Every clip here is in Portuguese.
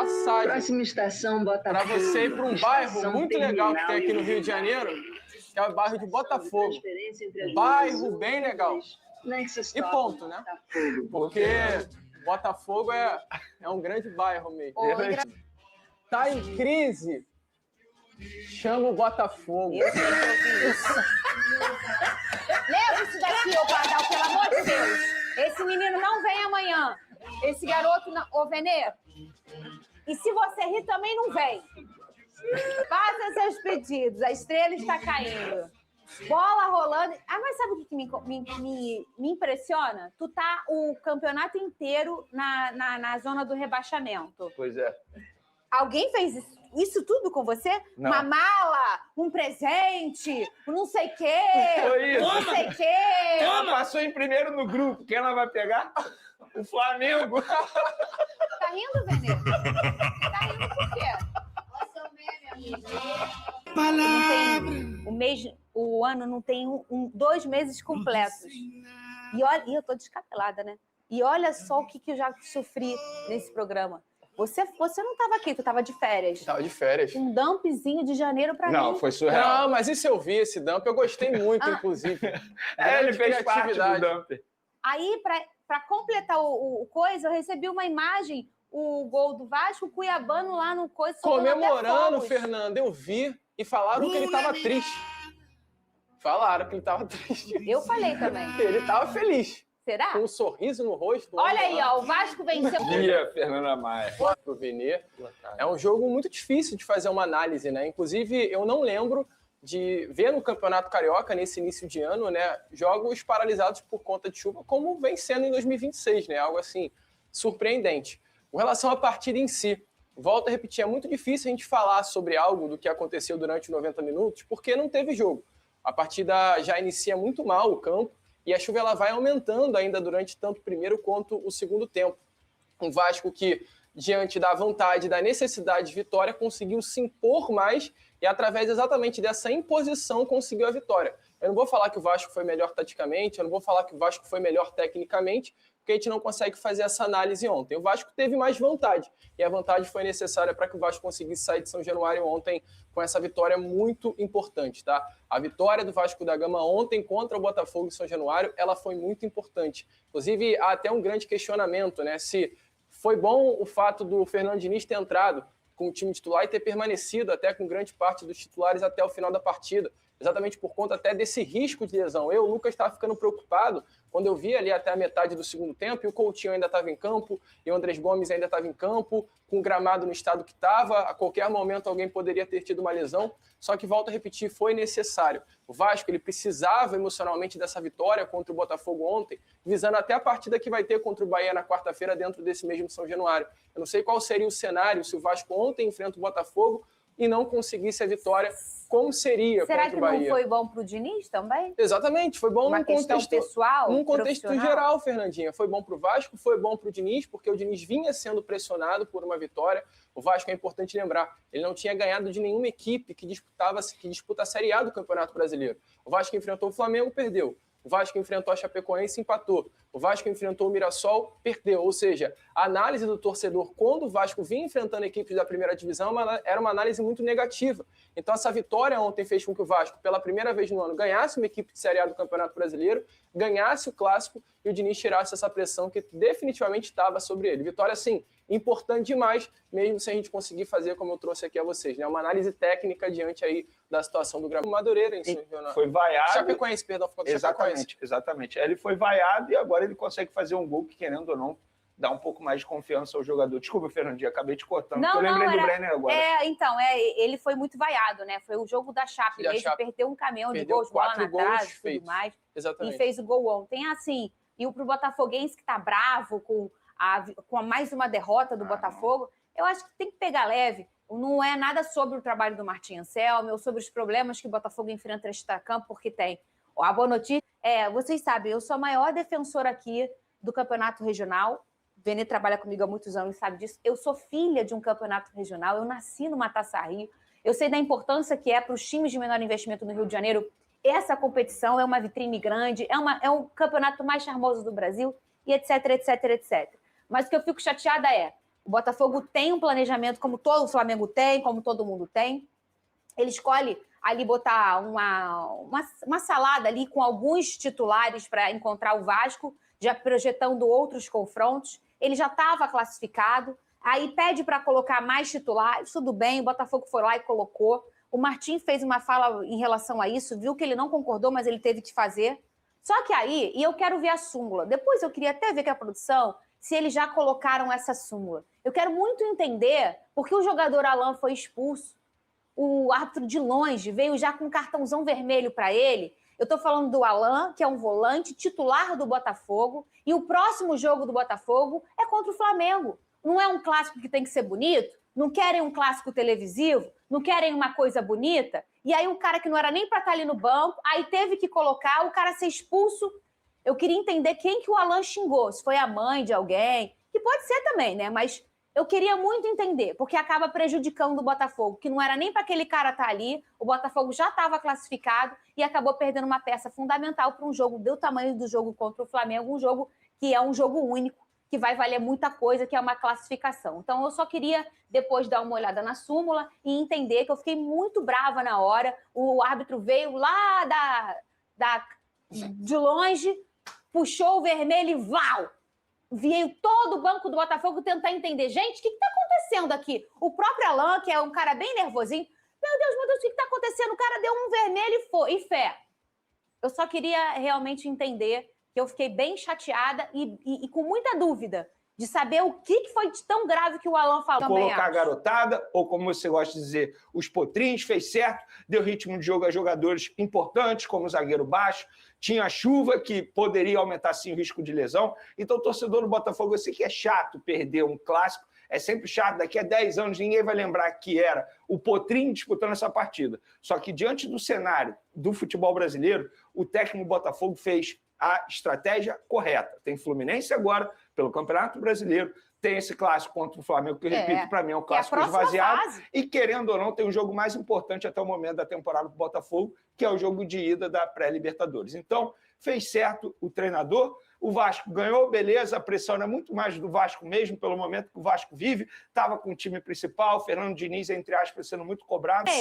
passagem Próxima estação, Botafogo. para você ir para um bairro muito legal que tem aqui no Rio de Janeiro, que é o bairro de Botafogo. Bairro bem legal. E ponto, né? Porque Botafogo é um grande bairro mesmo. Tá em crise? Chama o Botafogo. Leva isso daqui, ô Pardal, pelo amor de Deus. Esse menino não vem amanhã. Esse garoto, não... Ô, Venê. E se você rir, também não vem. Faça seus pedidos. A estrela está caindo. Bola rolando. Ah, mas sabe o que me impressiona? Tu tá o campeonato inteiro na zona do rebaixamento. Pois é. Alguém fez isso tudo com você? Não. Uma mala, um presente, um não sei o quê. Foi isso. Não sei o quê. Ela passou em primeiro no grupo. Quem ela vai pegar? O Flamengo. Tá rindo, Venê? Tá rindo por quê? O ano não tem 2 meses completos. E olha, eu tô descabelada, né? E olha só o que eu já sofri nesse programa. Você não estava aqui, tu estava de férias. Tava de férias. Um dumpzinho de janeiro pra mim. Não, foi surreal. Não, mas isso eu vi, esse dump. Eu gostei muito, inclusive. Ele fez parte do dump. Aí, pra completar o coisa, eu recebi uma imagem, o gol do Vasco, o Cuiabano lá no coisa. Comemorando, Fernando, eu vi. E falaram que ele tava triste. Falaram que ele tava triste. Eu falei também. Ele tava feliz. Será? Com um sorriso no rosto. Olha aí, ó, o Vasco venceu. Dia, Fernanda Maia. Pro Venê. É um jogo muito difícil de fazer uma análise, né? Inclusive, eu não lembro de ver no Campeonato Carioca, nesse início de ano, né, jogos paralisados por conta de chuva, como vem sendo em 2026, né? Algo assim, surpreendente. Com relação à partida em si, volto a repetir, é muito difícil a gente falar sobre algo do que aconteceu durante os 90 minutos, porque não teve jogo. A partida já inicia muito mal o campo, e a chuva ela vai aumentando ainda durante tanto o primeiro quanto o segundo tempo. Um Vasco que, diante da vontade, da necessidade de vitória, conseguiu se impor mais e, através exatamente dessa imposição, conseguiu a vitória. Eu não vou falar que o Vasco foi melhor taticamente, eu não vou falar que o Vasco foi melhor tecnicamente, porque a gente não consegue fazer essa análise ontem. O Vasco teve mais vontade, e a vontade foi necessária para que o Vasco conseguisse sair de São Januário ontem com essa vitória muito importante, tá? A vitória do Vasco da Gama ontem contra o Botafogo de São Januário, ela foi muito importante. Inclusive, há até um grande questionamento, né? Se foi bom o fato do Fernando Diniz ter entrado com o time titular e ter permanecido até com grande parte dos titulares até o final da partida, exatamente por conta até desse risco de lesão. Eu, o Lucas, estava ficando preocupado quando eu vi ali até a metade do segundo tempo, e o Coutinho ainda estava em campo, e o Andrés Gomes ainda estava em campo, com o gramado no estado que estava, a qualquer momento alguém poderia ter tido uma lesão, só que, volto a repetir, foi necessário. O Vasco, ele precisava emocionalmente dessa vitória contra o Botafogo ontem, visando até a partida que vai ter contra o Bahia na quarta-feira dentro desse mesmo São Januário. Eu não sei qual seria o cenário se o Vasco ontem enfrenta o Botafogo e não conseguisse a vitória, como seria contra o Bahia. Será que não foi bom pro Diniz também? Exatamente, foi bom Uma questão pessoal, num contexto geral, Fernandinha. Foi bom pro Vasco, foi bom pro Diniz, porque o Diniz vinha sendo pressionado por uma vitória. O Vasco, é importante lembrar, ele não tinha ganhado de nenhuma equipe que disputa a Série A do Campeonato Brasileiro. O Vasco enfrentou o Flamengo, perdeu. O Vasco enfrentou a Chapecoense e empatou. O Vasco enfrentou o Mirassol, perdeu. Ou seja, a análise do torcedor quando o Vasco vinha enfrentando equipes da primeira divisão era uma análise muito negativa. Então essa vitória ontem fez com que o Vasco, pela primeira vez no ano, ganhasse uma equipe de Série A do Campeonato Brasileiro, ganhasse o Clássico e o Diniz tirasse essa pressão que definitivamente estava sobre ele. Vitória, sim, importante demais, mesmo se a gente conseguir fazer como eu trouxe aqui a vocês, né? Uma análise técnica diante aí da situação do Gramado Madureira em São Januário. Foi vaiado. Chapecoense, perdão, ficou do Chapecoense. Exatamente. Ele foi vaiado e agora ele consegue fazer um gol que, querendo ou não, dá um pouco mais de confiança ao jogador. Desculpa, Fernandinho, acabei te cortando. Eu lembrei do Brenner agora. Ele foi muito vaiado, né? Foi o jogo da Chape mesmo, perdeu um caminhão de gols, bola na trave e tudo mais. Exatamente. E fez o gol ontem. Assim, e pro Botafoguense que tá bravo com mais uma derrota do Botafogo, eu acho que tem que pegar leve. Não é nada sobre o trabalho do Martim Anselmi ou sobre os problemas que o Botafogo enfrenta no extracampo, porque tem. A boa notícia vocês sabem, eu sou a maior defensora aqui do campeonato regional. O Venê trabalha comigo há muitos anos e sabe disso. Eu sou filha de um campeonato regional, eu nasci numa Taça Rio. Eu sei da importância que é para os times de menor investimento no Rio de Janeiro. Essa competição é uma vitrine grande, é um campeonato mais charmoso do Brasil, e etc, etc, etc. Mas o que eu fico chateada O Botafogo tem um planejamento como todo o Flamengo tem, como todo mundo tem. Ele escolhe ali botar uma salada ali com alguns titulares para encontrar o Vasco, já projetando outros confrontos. Ele já estava classificado, aí pede para colocar mais titulares, tudo bem, o Botafogo foi lá e colocou. O Martim fez uma fala em relação a isso, viu que ele não concordou, mas ele teve que fazer. Só que aí, e eu quero ver a súmula, depois eu queria até ver com a produção se eles já colocaram essa súmula. Eu quero muito entender por que o jogador Alan foi expulso. O árbitro de longe veio já com um cartãozão vermelho para ele. Eu estou falando do Alan, que é um volante titular do Botafogo, e o próximo jogo do Botafogo é contra o Flamengo. Não é um clássico que tem que ser bonito? Não querem um clássico televisivo? Não querem uma coisa bonita? E aí o cara que não era nem para estar ali no banco, aí teve que colocar o cara ser expulso. Eu queria entender quem que o Alan xingou, se foi a mãe de alguém, que pode ser também, né? Mas eu queria muito entender, porque acaba prejudicando o Botafogo, que não era nem para aquele cara estar ali, o Botafogo já estava classificado e acabou perdendo uma peça fundamental para um jogo do tamanho do jogo contra o Flamengo, um jogo que é um jogo único, que vai valer muita coisa, que é uma classificação. Então, eu só queria depois dar uma olhada na súmula e entender que eu fiquei muito brava na hora. O árbitro veio lá de longe, puxou o vermelho e val! Veio todo o banco do Botafogo tentar entender. Gente, o que está acontecendo aqui? O próprio Alan, que é um cara bem nervosinho, meu Deus, o que está acontecendo? O cara deu um vermelho e fé. Eu só queria realmente entender que eu fiquei bem chateada e com muita dúvida de saber o que foi de tão grave que o Alan falou. Colocar a garotada, ou como você gosta de dizer, os potrins, fez certo, deu ritmo de jogo a jogadores importantes, como o zagueiro baixo, tinha a chuva, que poderia aumentar, sim, o risco de lesão. Então, o torcedor do Botafogo, eu sei que é chato perder um clássico, é sempre chato, daqui a 10 anos ninguém vai lembrar que era o Potrinho disputando essa partida. Só que, diante do cenário do futebol brasileiro, o técnico do Botafogo fez a estratégia correta. Tem Fluminense agora, pelo Campeonato Brasileiro, tem esse clássico contra o Flamengo, que eu repito, para mim é um clássico esvaziado. Fase. E, querendo ou não, tem um jogo mais importante até o momento da temporada do Botafogo, que é o jogo de ida da pré-Libertadores. Então, fez certo o treinador, o Vasco ganhou, beleza, a pressão é muito mais do Vasco mesmo, pelo momento que o Vasco vive, estava com o time principal, Fernando Diniz, entre aspas, sendo muito cobrado.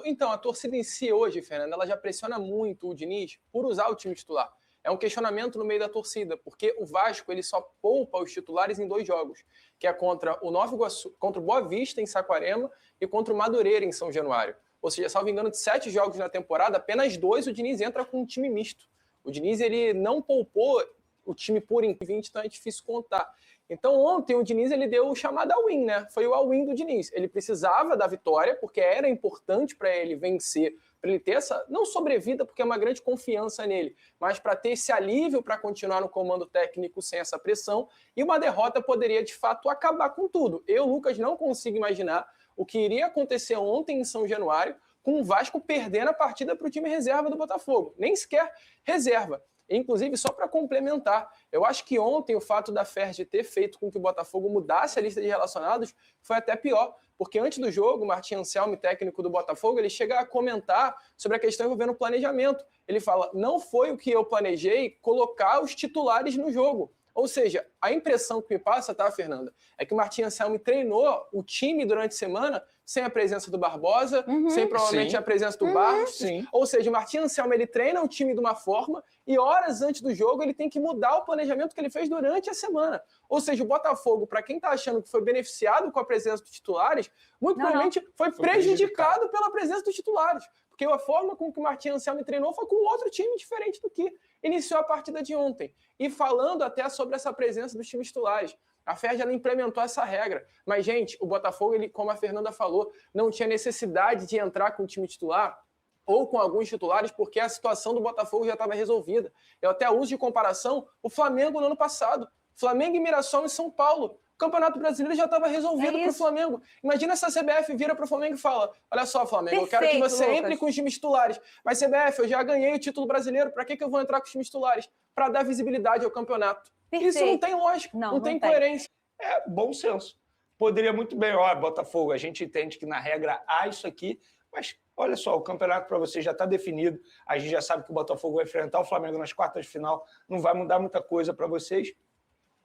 Então, a torcida em si hoje, Fernanda, ela já pressiona muito o Diniz por usar o time titular. É um questionamento no meio da torcida, porque o Vasco ele só poupa os titulares em 2 jogos, que é contra o Nova Iguaçu, contra o Boa Vista em Saquarema e contra o Madureira em São Januário. Ou seja, salvo engano, de 7 jogos na temporada, apenas 2 o Diniz entra com um time misto. O Diniz ele não poupou o time por 20, então é difícil contar. Então ontem o Diniz ele deu o chamado all-in, né? Foi o all-in do Diniz. Ele precisava da vitória, porque era importante para ele vencer, para ele ter essa, não sobrevida, porque é uma grande confiança nele, mas para ter esse alívio para continuar no comando técnico sem essa pressão, e uma derrota poderia, de fato, acabar com tudo. Eu, Lucas, não consigo imaginar o que iria acontecer ontem em São Januário, com o Vasco perdendo a partida para o time reserva do Botafogo. Nem sequer reserva. Inclusive, só para complementar, eu acho que ontem o fato da FERJ ter feito com que o Botafogo mudasse a lista de relacionados foi até pior, porque antes do jogo, o Martim Anselmi, técnico do Botafogo, ele chega a comentar sobre a questão envolvendo o planejamento. Ele fala, não foi o que eu planejei colocar os titulares no jogo. Ou seja, a impressão que me passa, tá, Fernanda, é que o Martim Anselmi treinou o time durante a semana sem a presença do Barbosa, sem provavelmente a presença do Barros. Ou seja, o Martim Anselmi ele treina o time de uma forma e horas antes do jogo ele tem que mudar o planejamento que ele fez durante a semana. Ou seja, o Botafogo, para quem está achando que foi beneficiado com a presença dos titulares, muito provavelmente foi prejudicado pela presença dos titulares. Porque a forma com que o Martim Anselmi treinou foi com outro time diferente do que iniciou a partida de ontem. E falando até sobre essa presença dos times titulares. A FERJ ela implementou essa regra. Mas, gente, o Botafogo, ele, como a Fernanda falou, não tinha necessidade de entrar com o time titular ou com alguns titulares, porque a situação do Botafogo já estava resolvida. Eu até uso de comparação o Flamengo no ano passado. Flamengo e Mirassol em São Paulo. O Campeonato Brasileiro já estava resolvido para o Flamengo. Imagina se a CBF vira para o Flamengo e fala, olha só, Flamengo, eu quero que você entre com os times titulares. Mas, CBF, eu já ganhei o título brasileiro, para que eu vou entrar com os times titulares? Para dar visibilidade ao campeonato. Isso não tem lógica, não tem coerência. É bom senso. Poderia muito bem, Botafogo, a gente entende que na regra há isso aqui, mas olha só, o campeonato para você já está definido, a gente já sabe que o Botafogo vai enfrentar o Flamengo nas quartas de final, não vai mudar muita coisa para vocês.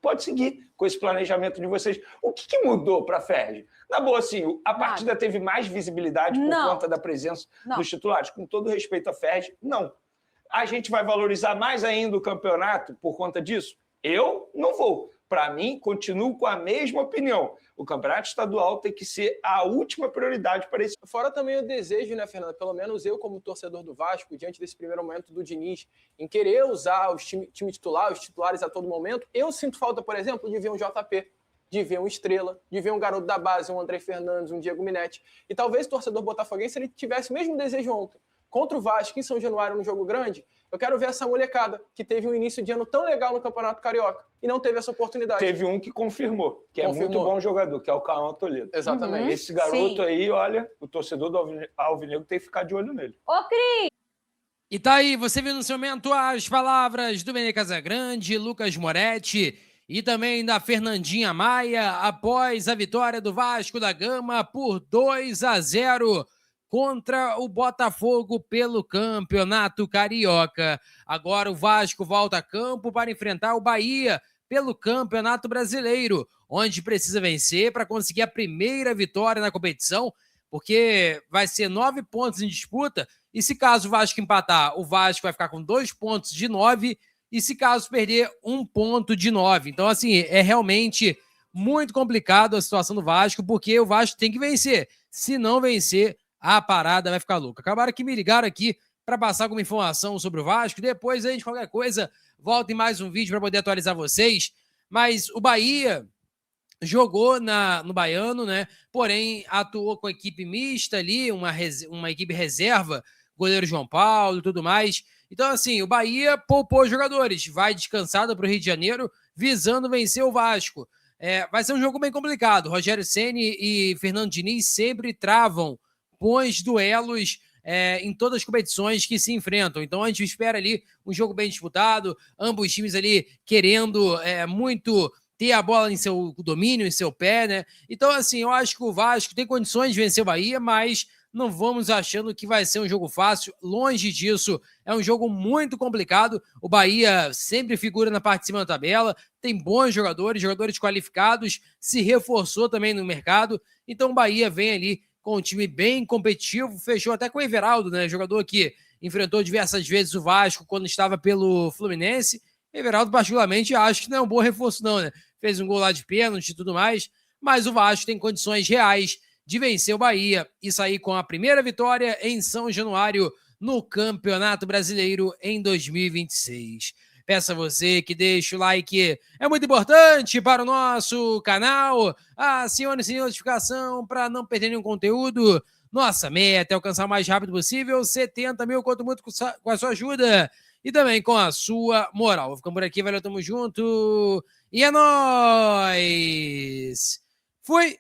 pode seguir com esse planejamento de vocês. O que mudou para a Ferdi? Na boa, assim, a partida teve mais visibilidade por conta da presença dos titulares. Com todo respeito à Ferdi, não. A gente vai valorizar mais ainda o campeonato por conta disso? Eu não vou. Para mim, continuo com a mesma opinião. O campeonato estadual tem que ser a última prioridade para esse. Fora também o desejo, né, Fernanda? Pelo menos eu, como torcedor do Vasco, diante desse primeiro momento do Diniz, em querer usar os time titular, os titulares a todo momento, eu sinto falta, por exemplo, de ver um JP, de ver um Estrela, de ver um garoto da base, um André Fernandes, um Diego Minetti. E talvez o torcedor botafoguense ele tivesse o mesmo desejo ontem. Contra o Vasco, em São Januário, no jogo grande, eu quero ver essa molecada que teve um início de ano tão legal no Campeonato Carioca e não teve essa oportunidade. Teve um que confirmou, que é muito bom jogador, que é o Cauã Toledo. Exatamente. Esse garoto aí, olha, o torcedor do Alvinegro tem que ficar de olho nele. Ô, Cris! E tá aí, você viu no seu momento as palavras do Benê Casagrande, Lucas Moretti e também da Fernandinha Maia após a vitória do Vasco da Gama por 2-0 contra o Botafogo pelo Campeonato Carioca. Agora o Vasco volta a campo para enfrentar o Bahia pelo Campeonato Brasileiro, onde precisa vencer para conseguir a primeira vitória na competição, porque vai ser 9 pontos em disputa, e se caso o Vasco empatar, o Vasco vai ficar com 2 pontos de 9, e se caso perder, 1 ponto de 9. Então, assim, é realmente muito complicado a situação do Vasco, porque o Vasco tem que vencer. Se não vencer, a parada vai ficar louca. Acabaram que me ligaram aqui para passar alguma informação sobre o Vasco. Depois, a gente, qualquer coisa, volta em mais um vídeo para poder atualizar vocês. Mas o Bahia jogou no Baiano, né? Porém, atuou com a equipe mista ali, uma equipe reserva, goleiro João Paulo e tudo mais. Então, assim, o Bahia poupou jogadores. Vai descansado para o Rio de Janeiro, visando vencer o Vasco. Vai ser um jogo bem complicado. Rogério Ceni e Fernando Diniz sempre travam bons duelos em todas as competições que se enfrentam. Então a gente espera ali um jogo bem disputado, ambos os times ali querendo muito ter a bola em seu domínio, em seu pé, né? Então, assim, eu acho que o Vasco tem condições de vencer o Bahia, mas não vamos achando que vai ser um jogo fácil. Longe disso, é um jogo muito complicado. O Bahia sempre figura na parte de cima da tabela, tem bons jogadores qualificados, se reforçou também no mercado. Então o Bahia vem ali com um time bem competitivo, fechou até com o Everaldo, né? Jogador que enfrentou diversas vezes o Vasco quando estava pelo Fluminense. Everaldo, particularmente, acho que não é um bom reforço, não, né? Fez um gol lá de pênalti e tudo mais, mas o Vasco tem condições reais de vencer o Bahia e sair com a primeira vitória em São Januário no Campeonato Brasileiro em 2026. Peço a você que deixe o like, é muito importante para o nosso canal. Acione o sininho de notificação para não perder nenhum conteúdo. Nossa meta é alcançar o mais rápido possível 70 mil, conto muito com a sua ajuda e também com a sua moral. Vou ficando por aqui, valeu, tamo junto e é nóis! Fui!